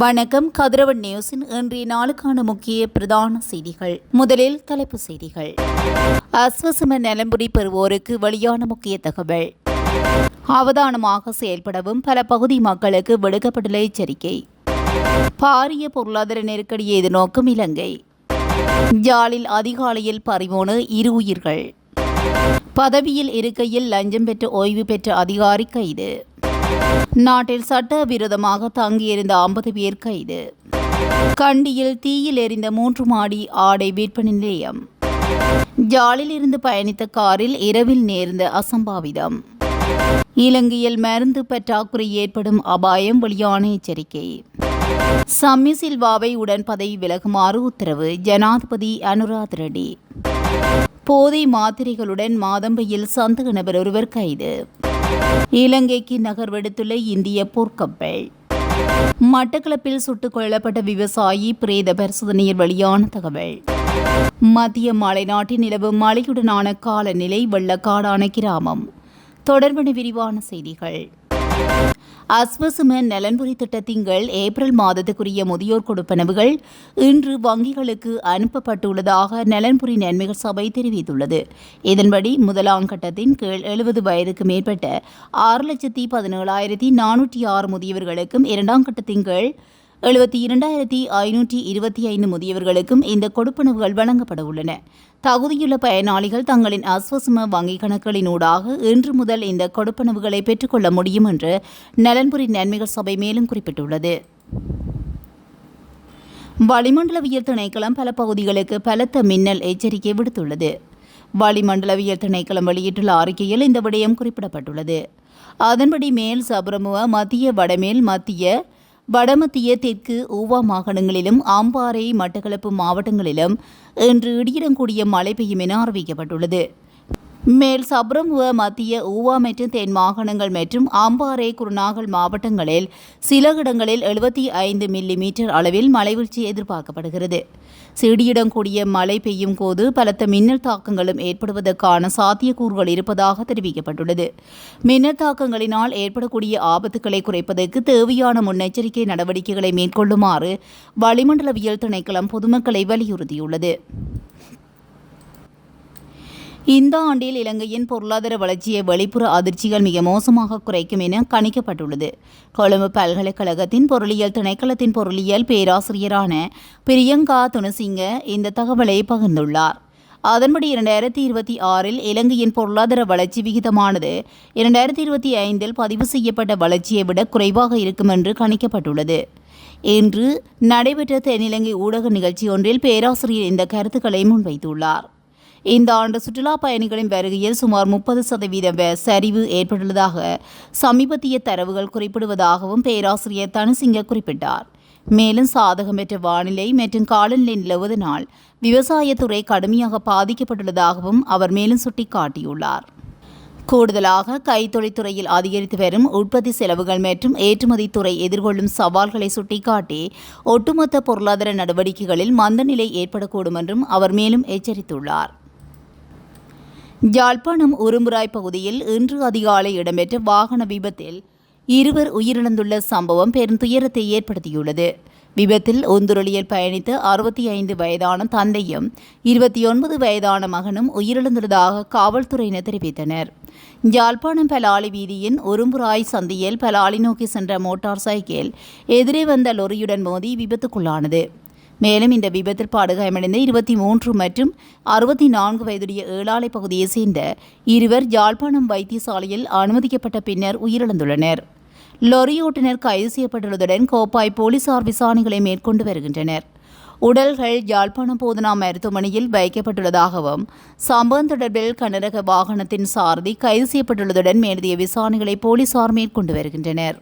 வணக்கம். கதிரவன் நியூஸின் இன்றைய நாளுக்கான முக்கிய பிரதான செய்திகள். முதலில் தலைப்புச் செய்திகள். அஸ்வசம நலம்புரி பெறுவோருக்கு வெளியான முக்கிய தகவல். அவதானமாக செயல்படவும் பல பகுதி மக்களுக்கு விடுக்கப்பட்டுள்ள எச்சரிக்கை. பாரிய பொருளாதார நெருக்கடியை எதிர்நோக்கும் இலங்கை. ஜாலில் அதிகாலையில் பறிபோன 2 உயிர்கள். பதவியில் இருக்கையில் லஞ்சம் பெற்ற ஓய்வு பெற்ற அதிகாரி கைது. நாட்டில் சட்டவிரோதமாக தங்கியிருந்த 50 பேர் கைது. கண்டியில் தீயில் எரிந்த 3 மாடி ஆடை விற்பனை நிலையம். ஜாலில் இருந்து பயணித்த காரில் இரவில் நேர்ந்த அசம்பாவிதம். இலங்கையில் மருந்து பற்றாக்குறை ஏற்படும் அபாயம், வெளியான எச்சரிக்கை. சம்மி சில்வாவை உடன் பதவி விலகுமாறு உத்தரவு, ஜனாதிபதி அனுராத் ரெட்டி. போதை மாத்திரைகளுடன் மாதம்பையில் சந்தேக நபர் ஒருவர் கைது. இலங்கைக்கு நகர்வெடுத்துள்ள இந்திய போர்க்கப்பல். மட்டக்களப்பில் சுட்டுக் கொல்லப்பட்ட விவசாயி பிரேத பரிசோதனையில் வெளியான தகவல். மத்திய மலைநாட்டில் நிலவும் மழையுடனான காலநிலை, வெள்ளக்காடான கிராமம். தொடர்பான விரிவான செய்திகள். அஸ்வசம நலன்புரி திட்டத்தின் கீழ் ஏப்ரல் மாதத்துக்குரிய முதியோர் கொடுப்பனவுகள் இன்று வங்கிகளுக்கு அனுப்பப்பட்டுள்ளதாக நலன்புரி நன்மைகள் சபை தெரிவித்துள்ளது. இதன்படி முதலாம் கட்டத்தின் கீழ் 70 வயதுக்கு மேற்பட்ட 6,17,406 முதியவர்களுக்கும், இரண்டாம் கட்டத்தின் கீழ் 72,525 முதியவர்களுக்கும் இந்த கொடுப்பனவுகள் வழங்கப்பட உள்ளன. தகுதியுள்ள பயனாளிகள் தங்களின் அஸ்வசம வங்கிக் கணக்குகளினூடாக இன்று முதல் இந்த கொடுப்பனவுகளை பெற்றுக்கொள்ள முடியும் என்று நலன்புரி நன்மைகள் சபை மேலும் குறிப்பிட்டுள்ளது. வளிமண்டலவியல் திணைக்களம் பல பகுதிகளுக்கு பலத்த மின்னல் எச்சரிக்கை விடுத்துள்ளது. வளிமண்டலவியல் திணைக்களம் வெளியிட்டுள்ள அறிக்கையில் இந்த விடயம் குறிப்பிடப்பட்டுள்ளது. அதன்படி மேல் சபரமுவ, மத்திய வடமேல், வடமத்திய தெற்கு ஊவா மாகாணங்களிலும் அம்பாறை, மட்டக்களப்பு மாவட்டங்களிலும் இன்று இடியுடன் கூடிய மழை பெய்யும் என அறிவிக்கப்பட்டுள்ளது. மேல் சப்ரமுவ, மத்திய ஊவா மற்றும் தென் மாகாணங்கள் மற்றும் அம்பாறை, குருநாகல் மாவட்டங்களில் சில இடங்களில் 75 மில்லிமீட்டர் அளவில் மழைவீழ்ச்சி எதிர்பார்க்கப்படுகிறது. இடியுடன் கூடிய மழை பெய்யும் போது பலத்த மின்னல் தாக்கங்களும் ஏற்படுவதற்கான சாத்தியக்கூறுகள் இருப்பதாக தெரிவிக்கப்பட்டுள்ளது. மின்னல் தாக்கங்களினால் ஏற்படக்கூடிய ஆபத்துக்களை குறைப்பதற்கு தேவையான முன்னெச்சரிக்கை நடவடிக்கைகளை மேற்கொள்ளுமாறு வளிமண்டலவியல் திணைக்களம் பொதுமக்களை வலியுறுத்தியுள்ளது. இந்த ஆண்டில் இலங்கையின் பொருளாதார வளர்ச்சியை வெளிப்புற அதிர்ச்சிகள் மிக மோசமாக குறைக்கும் என கணிக்கப்பட்டுள்ளது. கொழும்பு பல்கலைக்கழகத்தின் பொருளியல் திணைக்களத்தின் பொருளியல் பேராசிரியரான பிரியங்கா துணசிங்க இந்த தகவலை பகிர்ந்துள்ளார். அதன்படி 2026இல் இலங்கையின் பொருளாதார வளர்ச்சி விகிதமானது 2025இல் பதிவு செய்யப்பட்ட வளர்ச்சியை விட குறைவாக இருக்கும் என்று கணிக்கப்பட்டுள்ளது. இன்று நடைபெற்ற தென்னிலங்கை ஊடக நிகழ்ச்சி ஒன்றில் பேராசிரியர் இந்த கருத்துக்களை முன்வைத்துள்ளார். இந்த ஆண்டு சுற்றுலா பயணிகளின் வருகையில் சுமார் 30% சரிவு ஏற்பட்டுள்ளதாக சமீபத்திய தரவுகள் குறிப்பிடுவதாகவும் பேராசிரியர் தனசிங்க குறிப்பிட்டார். மேலும் சாதகமற்ற வானிலை மற்றும் காலநிலை நிலவுவதனால் விவசாயத்துறை கடுமையாக பாதிக்கப்பட்டுள்ளதாகவும் அவர் மேலும் சுட்டிக்காட்டியுள்ளார். கூடுதலாக கைத்தொழில்துறையில் அதிகரித்து வரும் உற்பத்தி செலவுகள் மற்றும் ஏற்றுமதித்துறை எதிர்கொள்ளும் சவால்களை சுட்டிக்காட்டி ஒட்டுமொத்த பொருளாதார நடவடிக்கைகளில் மந்தநிலை ஏற்படக்கூடும் என்றும் அவர் மேலும் எச்சரித்துள்ளார். யாழ்ப்பாணம் உரும்புராய் பகுதியில் இன்று அதிகாலை இடம்பெற்ற வாகன விபத்தில் 2 உயிரிழந்துள்ள சம்பவம் பெரும் துயரத்தை ஏற்படுத்தியுள்ளது. விபத்தில் ஒந்துருளியில் பயணித்த 65 வயதான தந்தையும் 29 வயதான மகனும் உயிரிழந்துள்ளதாக காவல்துறையினர் தெரிவித்தனர். யாழ்ப்பாணம் பலாலி வீதியின் உரும்புராய் சந்தியில் பலாலி நோக்கி சென்ற மோட்டார் சைக்கிள் எதிரே வந்த லொரியுடன் மோதி விபத்துக்குள்ளானது. மேலும் இந்த விபத்தில் படுகாயமடைந்த 23 மற்றும் 64 வயதுடைய ஏழாலை பகுதியைச் சேர்ந்த 2 யாழ்ப்பாணம் வைத்தியசாலையில் அனுமதிக்கப்பட்ட பின்னர் உயிரிழந்துள்ளனர். லொரி ஓட்டுநர் கைது செய்யப்பட்டுள்ளதுடன் கோப்பாய் போலீசார் விசாரணைகளை மேற்கொண்டு வருகின்றனர். உடல்கள் யாழ்ப்பாணம் போதனா மருத்துவமனையில் வைக்கப்பட்டுள்ளதாகவும் சம்பவம் தொடர்பில் கனரக வாகனத்தின் சாரதி கைது செய்யப்பட்டுள்ளதுடன் மேலதிக விசாரணைகளை போலீசார் மேற்கொண்டு வருகின்றனர்.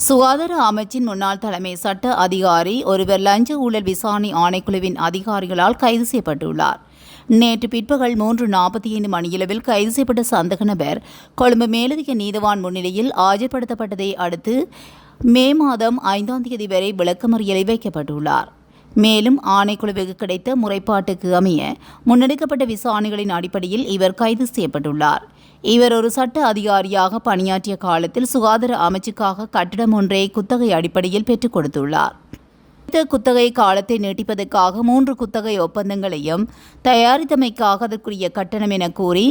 சுகாதார அமைச்சின் முன்னாள் தலைமை சட்ட அதிகாரி ஒருவர் லஞ்ச ஊழல் விசாரணை ஆணைக்குழுவின் அதிகாரிகளால் கைது செய்யப்பட்டுள்ளார். நேற்று பிற்பகல் 3:45 மணியளவில் கைது செய்யப்பட்ட சந்தேக நபர் கொழும்பு மேலதிக நீதவான் முன்னிலையில் ஆஜர்படுத்தப்பட்டதை அடுத்து மே மாதம் 5ஆம் தேதி வரை விளக்கமறியலை வைக்கப்பட்டுள்ளார். மேலும் ஆணைக்குழுவுக்கு கிடைத்த முறைப்பாட்டுக்கு அமைய முன்னெடுக்கப்பட்ட விசாரணைகளின் அடிப்படையில் இவர் கைது செய்யப்பட்டுள்ளார். இவர் ஒரு சட்ட அதிகாரியாக பணியாற்றிய காலத்தில் சுகாதார அமைச்சுக்காக கட்டிடம் ஒன்றை குத்தகை அடிப்படையில் பெற்றுக் கொடுத்துள்ளார். இந்த குத்தகை காலத்தை நீட்டிப்பதற்காக 3 குத்தகை ஒப்பந்தங்களையும் தயாரித்தமைக்காக அதற்குரிய கட்டணம் என கூறி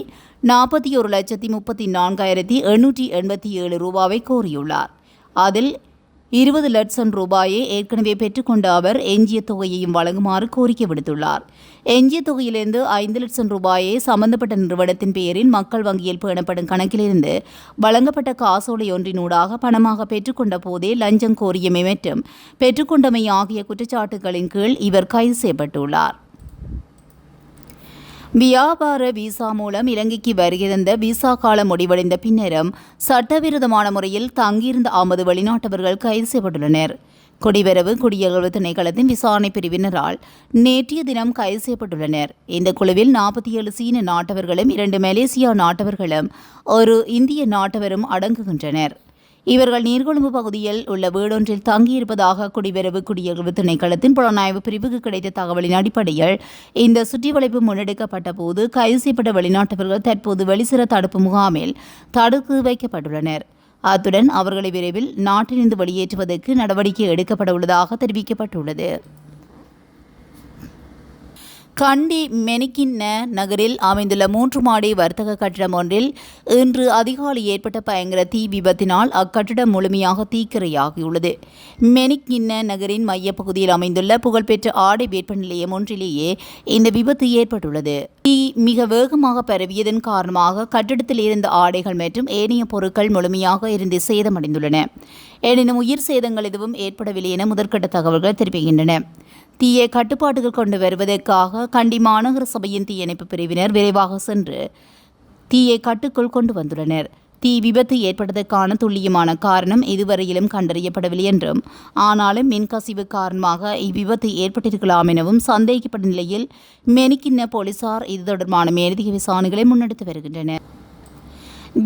41,34,887 ரூபாவை கோரியுள்ளார். அதில் 20 லட்சம் ரூபாயை ஏற்கனவே பெற்றுக்கொண்ட அவர் எஞ்சிய தொகையையும் வழங்குமாறு கோரிக்கை விடுத்துள்ளார். எஞ்சிய தொகையிலிருந்து 5 லட்சம் ரூபாயை சம்பந்தப்பட்ட நிறுவனத்தின் பெயரில் மக்கள் வங்கியில் பேணப்படும் கணக்கிலிருந்து வழங்கப்பட்ட காசோலை ஒன்றினூடாக பணமாக பெற்றுக்கொண்ட போதே லஞ்சம் கோரியமை மற்றும் பெற்றுக்கொண்டமை ஆகிய குற்றச்சாட்டுகளின் கீழ் இவர் கைது செய்யப்பட்டுள்ளார். வியாபார விசா மூலம் இலங்கைக்கு வருகின்ற விசா காலம் முடிவடைந்த பின்னரும் சட்டவிரோதமான முறையில் தங்கியிருந்த 50 வெளிநாட்டவர்கள் கைது செய்யப்பட்டுள்ளனர். குடிவரவு குடியகழ்வு திணைக்களத்தின் விசாரணை பிரிவினரால் நேற்றைய தினம் கைது செய்யப்பட்டுள்ளனர். இந்த குழுவில் 47 சீன நாட்டவர்களும் 2 மலேசியா நாட்டவர்களும் ஒரு இந்திய நாட்டவரும் அடங்குகின்றனர். இவர்கள் நீர்கொழும்பு பகுதியில் உள்ள வீடொன்றில் தங்கியிருப்பதாக குடிவரவு குடியகழ்வு திணைக்களத்தின் புலனாய்வு பிரிவுக்கு கிடைத்த தகவலின் அடிப்படையில் இந்த சுற்றிவளைப்பு முன்னெடுக்கப்பட்ட போது கைது செய்யப்பட்ட வெளிநாட்டவர்கள் தற்போது வெளிசிற தடுப்பு முகாமில் தடுத்து வைக்கப்பட்டுள்ளனர். அத்துடன் அவர்களை விரைவில் நாட்டிலிருந்து வெளியேற்றுவதற்கு நடவடிக்கை எடுக்கப்பட உள்ளதாக தெரிவிக்கப்பட்டுள்ளது. கண்டி மெனிக்கின்ன நகரில் அமைந்துள்ள 3 மாடி வர்த்தக கட்டிடம் ஒன்றில் இன்று அதிகாலை ஏற்பட்ட பயங்கர தீ விபத்தினால் அக்கட்டிடம் முழுமையாக தீக்கிரையாகியுள்ளது. மெனிக்கின்ன நகரின் மையப்பகுதியில் அமைந்துள்ள புகழ்பெற்ற ஆடை வேட்பு நிலையம் ஒன்றிலேயே இந்த விபத்து ஏற்பட்டுள்ளது. தீ மிக வேகமாக பரவியதன் காரணமாக கட்டிடத்தில் இருந்த ஆடைகள் மற்றும் ஏனைய பொருட்கள் முழுமையாக இருந்து சேதமடைந்துள்ளன. எனினும் உயிர் சேதங்கள் எதுவும் ஏற்படவில்லை என முதற்கட்ட தகவல்கள் தெரிவிக்கின்றன. தீயை கட்டுப்பாட்டுக்கு கொண்டு வருவதற்காக கண்டி மாநகர சபையின் தீயணைப்பு பிரிவினர் விரைவாக சென்று தீயை கட்டுக்குள் கொண்டு வந்துள்ளனர். தீ விபத்து ஏற்பட்டதற்கான துல்லியமான காரணம் இதுவரையிலும் கண்டறியப்படவில்லை என்றும், ஆனாலும் மின்கசிவு காரணமாக இவ்விபத்து ஏற்பட்டிருக்கலாம் எனவும் சந்தேகிக்கப்பட்ட நிலையில் மெனிக்கின்ன போலீசார் இது தொடர்பான மேலதிக விசாரணைகளை முன்னெடுத்து வருகின்றனர்.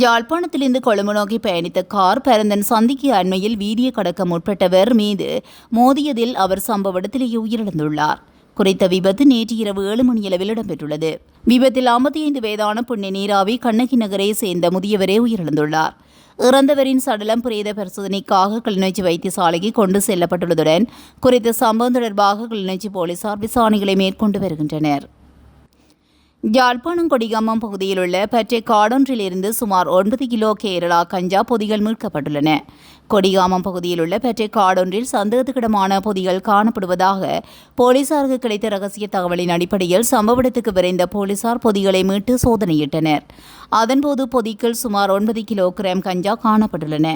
யாழ்ப்பாணத்திலிருந்து கொழும்பு நோக்கி பயணித்த கார் பரந்தன் சந்திக்கு அண்மையில் வீதியை கடக்க முற்பட்டவர் மீது மோதியதில் அவர் சம்பவ இடத்திலேயே உயிரிழந்துள்ளார். குறித்த விபத்து நேற்று இரவு 7 மணியளவில் இடம்பெற்றுள்ளது. விபத்தில் 55 வயதான புண்ணிய நீராவி கண்ணகி நகரை சேர்ந்த முதியவரே உயிரிழந்துள்ளார். இறந்தவரின் சடலம் பிரேத பரிசோதனைக்காக கிளிநொச்சி வைத்தியசாலைக்கு கொண்டு செல்லப்பட்டுள்ளதுடன் குறித்த சம்பவம் தொடர்பாக கிளிநொச்சி போலீசார் விசாரணைகளை மேற்கொண்டு வருகின்றனர். யாழ்ப்பாணம் கொடிகாமம் பகுதியில் உள்ள பற்றை காடொன்றிலிருந்து சுமார் 9 கிலோ கேரளா கஞ்சா பொதிகள் மீட்கப்பட்டுள்ளன. கொடிகாமம் பகுதியில் உள்ள பற்றை காடொன்றில் சந்தேகத்துக்கிடமான பொதிகள் காணப்படுவதாக போலீசாருக்கு கிடைத்த ரகசிய தகவலின் அடிப்படையில் சம்பவ இடத்துக்கு விரைந்த போலீசார் பொதிகளை மீட்டு சோதனையிட்டனர். அதன்போது பொதிக்குள் சுமார் 9 கிலோகிராம் கஞ்சா காணப்பட்டுள்ளன.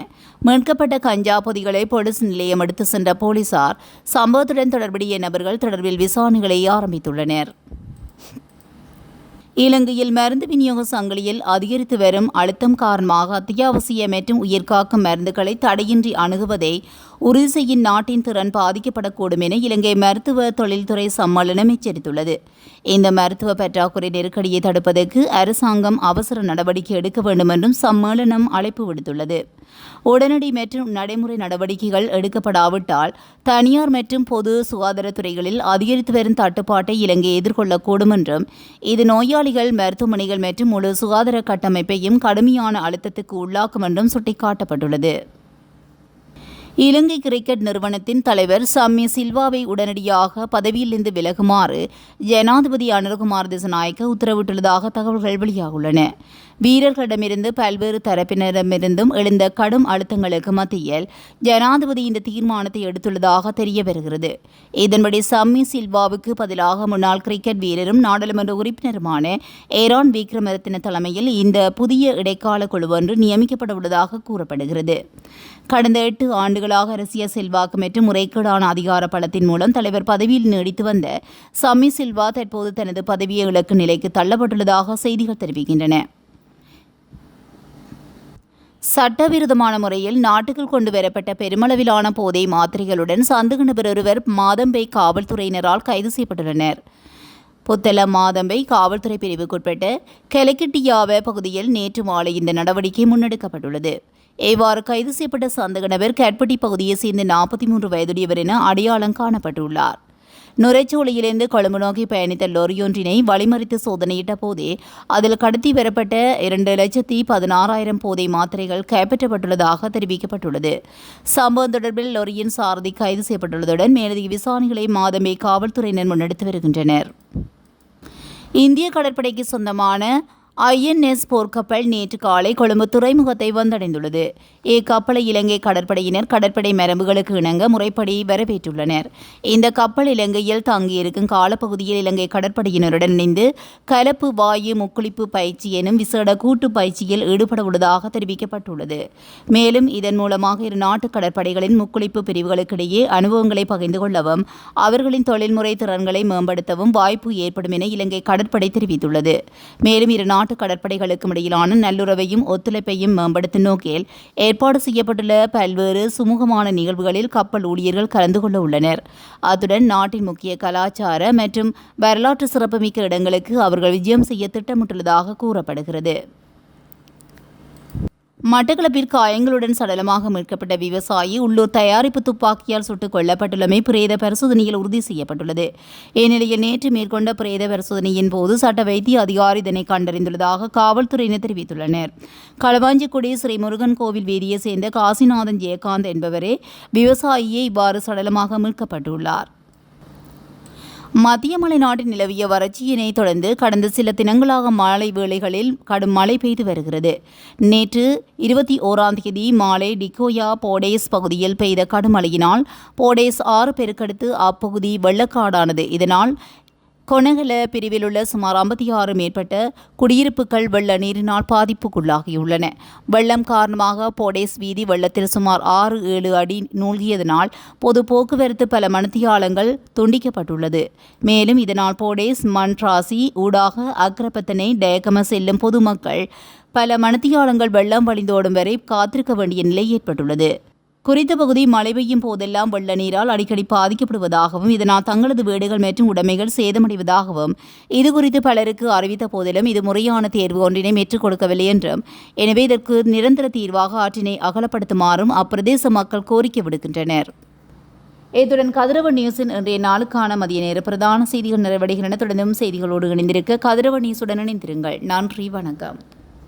மீட்கப்பட்ட கஞ்சா பொதிகளை போலீஸ் நிலையம் எடுத்து சென்ற போலீசார் சம்பவத்துடன் தொடர்புடைய நபர்கள் தொடர்பில் விசாரணைகளை ஆரம்பித்துள்ளனர். இலங்கையில் மருந்து விநியோக சங்கிலியில் அதிகரித்து வரும் அழுத்தம் காரணமாக அத்தியாவசிய மற்றும் உயிர்காக்கும் மருந்துகளை தடையின்றி அணுகுவதை உறுதி செய்யும் நாட்டின் திறன் பாதிக்கப்படக்கூடும் என இலங்கை மருத்துவ தொழில்துறை சம்மேளனம் எச்சரித்துள்ளது. இந்த மருத்துவ பற்றாக்குறை நெருக்கடியை தடுப்பதற்கு அரசாங்கம் அவசர நடவடிக்கை எடுக்க வேண்டும் என்றும் சம்மேளனம் அழைப்பு விடுத்துள்ளது. உடனடி மற்றும் நடைமுறை நடவடிக்கைகள் எடுக்கப்படாவிட்டால் தனியார் மற்றும் பொது சுகாதாரத்துறைகளில் அதிகரித்து வரும் தட்டுப்பாட்டை இலங்கை எதிர்கொள்ளக்கூடும் என்றும், இது நோயாளிகள், மருத்துவமனைகள் மற்றும் முழு சுகாதார கட்டமைப்பையும் கடுமையான அழுத்தத்துக்கு உள்ளாக்கும் என்றும் சுட்டிக்காட்டப்பட்டுள்ளது. இலங்கை கிரிக்கெட் நிறுவனத்தின் தலைவர் சம்மி சில்வாவை உடனடியாக பதவியிலிருந்து விலகுமாறு ஜனாதிபதி அனுரகுமார் திசாநாயக்க உத்தரவிட்டுள்ளதாக தகவல்கள் வெளியாகியுள்ளன. வீரர்களிடமிருந்து பல்வேறு தரப்பினரிடமிருந்தும் எழுந்த கடும் அழுத்தங்களுக்கு மத்தியில் ஜனாதிபதி இந்த தீர்மானத்தை எடுத்துள்ளதாக தெரிய வருகிறது. இதன்படி சம்மி சில்வாவுக்கு பதிலாக முன்னாள் கிரிக்கெட் வீரரும் நாடாளுமன்ற உறுப்பினருமான ஏரான் விக்ரமரத்ன தலைமையில் இந்த புதிய இடைக்கால குழு ஒன்று நியமிக்கப்பட உள்ளதாக கூறப்படுகிறது. கடந்த 8 ஆண்டுகளாக அரசியல் செல்வாக்கு மற்றும் முறைகேடான அதிகார பலத்தின் மூலம் தலைவர் பதவியில் நீடித்து வந்த சம்மி சில்வா தற்போது தனது பதவியை இழக்கும் நிலைக்கு தள்ளப்பட்டுள்ளதாக செய்திகள் தெரிவிக்கின்றன. சட்டவிரோதமான முறையில் நாட்டுக்குள் கொண்டு வரப்பட்ட பெருமளவிலான போதை மாத்திரைகளுடன் சந்தேக நபர் ஒருவர் மாதம்பை காவல்துறையினரால் கைது செய்யப்பட்டுள்ளனர். புத்தள மாதம்பை காவல்துறை பிரிவுக்குட்பட்ட கெலக்கிட்டியாவ பகுதியில் நேற்று மாலை இந்த நடவடிக்கை முன்னெடுக்கப்பட்டுள்ளது. இவ்வாறு கைது செய்யப்பட்ட சந்தேக நபர் கட்பட்டி பகுதியை சேர்ந்த 43 வயதுடையவர் என அடையாளம் காணப்பட்டுள்ளார். நுரைச்சோலையிலிருந்து கொழும்பு நோக்கி பயணித்த லொரியொன்றினை வழிமறித்து சோதனையிட்ட போதே அதில் கடத்தி வரப்பட்ட 2,16,000 போதை மாத்திரைகள் கைப்பற்றப்பட்டுள்ளதாக தெரிவிக்கப்பட்டுள்ளது. சம்பவம் தொடர்பில் லொரியின் சாரதி கைது செய்யப்பட்டுள்ளதுடன் மேலதிக விசாரணைகளை மாதமே காவல்துறையினர் முன்னெடுத்து வருகின்றனர். இந்திய கடற்படைக்கு சொந்தமான INS போர்க்கப்பல் நேற்று காலை கொழும்பு துறைமுகத்தை வந்தடைந்துள்ளது. இக்கப்பலை இலங்கை கடற்படையினர் கடற்படை மரபுகளுக்கு இணங்க முறைப்படி வரவேற்றுள்ளனர். இந்த கப்பல் இலங்கையில் தங்கியிருக்கும் காலப்பகுதியில் இலங்கை கடற்படையினருடன் இணைந்து கலப்பு வாயு முக்குளிப்பு பயிற்சி எனும் விசேட கூட்டு பயிற்சியில் ஈடுபட உள்ளதாக தெரிவிக்கப்பட்டுள்ளது. மேலும் இதன் மூலமாக இரு நாட்டு கடற்படைகளின் முக்குளிப்பு பிரிவுகளுக்கிடையே அனுபவங்களை பகிர்ந்து கொள்ளவும் அவர்களின் தொழில்முறை திறன்களை மேம்படுத்தவும் வாய்ப்பு ஏற்படும் என இலங்கை கடற்படை தெரிவித்துள்ளது. மேலும் இரு நாட்டு கடற்படைகளுக்கும் இடையிலான நல்லுறவையும் ஒத்துழைப்பையும் மேம்படுத்தும் நோக்கில் ஏற்பாடு செய்யப்பட்டுள்ள பல்வேறு சுமூகமான நிகழ்வுகளில் கப்பல் ஊழியர்கள் கலந்து கொள்ள உள்ளனர். அத்துடன் நாட்டின் முக்கிய கலாச்சார மற்றும் வரலாற்று சிறப்புமிக்க இடங்களுக்கு அவர்கள் விஜயம் செய்ய திட்டமிட்டுள்ளதாக கூறப்படுகிறது. மட்டக்களப்பில் காயங்களுடன் சடலமாக மீட்கப்பட்ட விவசாயி உள்ளூர் தயாரிப்பு துப்பாக்கியால் சுட்டுக் கொல்லப்பட்டுள்ளமை பிரேத பரிசோதனையில் உறுதி செய்யப்பட்டுள்ளது. இந்நிலையில் நேற்று மேற்கொண்ட பிரேத பரிசோதனையின் போது சட்ட வைத்திய அதிகாரி இதனை கண்டறிந்துள்ளதாக காவல்துறையினர் தெரிவித்துள்ளனர். களுவாஞ்சிக்குடி ஸ்ரீ முருகன் கோவில் வீதியை சேர்ந்த காசிநாதன் ஜெயகாந்த் என்பவரே விவசாயியே இவ்வாறு சடலமாக மீட்கப்பட்டுள்ளார். மத்திய மலைநாட்டில் நிலவிய வறட்சியினை தொடர்ந்து கடந்த சில தினங்களாக மாலை வேளைகளில் கடும் மழை பெய்து வருகிறது. நேற்று 21ஆம் தேதி மாலை டிகோயா போடேஸ் பகுதியில் பெய்த கடும் மழையினால் போடேஸ் ஆறு பெருக்கெடுத்து அப்பகுதி வெள்ளக்காடானது. இதனால் கொனகல பிரிவில் உள்ள சுமார் 56 மேற்பட்ட குடியிருப்புகள் வெள்ள நீரினால் பாதிப்புக்குள்ளாகியுள்ளன. வெள்ளம் காரணமாக போடேஸ் வீதி வெள்ளத்தில் சுமார் 6-7 அடி மூழ்கியதனால் பொது போக்குவரத்து பல மணித்தியாலங்கள் துண்டிக்கப்பட்டுள்ளது. மேலும் இதனால் போடேஸ் மண்ட்ராசி ஊடாக அக்ரபத்தனை டயகம செல்லும் பொதுமக்கள் பல மணித்தியாலங்கள் வெள்ளம் வழிந்தோடும் வரை காத்திருக்க வேண்டிய நிலை ஏற்பட்டுள்ளது. குறித்த பகுதி மழை பெய்யும் போதெல்லாம் வெள்ள நீரால் அடிக்கடி பாதிக்கப்படுவதாகவும் இதனால் தங்களது வீடுகள் மற்றும் உடைமைகள் சேதமடைவதாகவும் இதுகுறித்து பலருக்கு அறிவித்த போதிலும் இது முறையான தேர்வு ஒன்றினை பெற்றுக் கொடுக்கவில்லை என்றும் எனவே இதற்கு நிரந்தர தீர்வாக ஆற்றினை அகலப்படுத்துமாறும் அப்பிரதேச மக்கள் கோரிக்கை விடுக்கின்றனர். இத்துடன் கதிரவன் நியூஸின் இன்றைய நாளுக்கான மதிய நேர பிரதான செய்திகள் நிறைவடைகின்றன. தொடர்ந்தும் செய்திகளோடு இணைந்திருக்க கதிரவன் நியூஸுடன் இணைந்திருங்கள். நன்றி, வணக்கம்.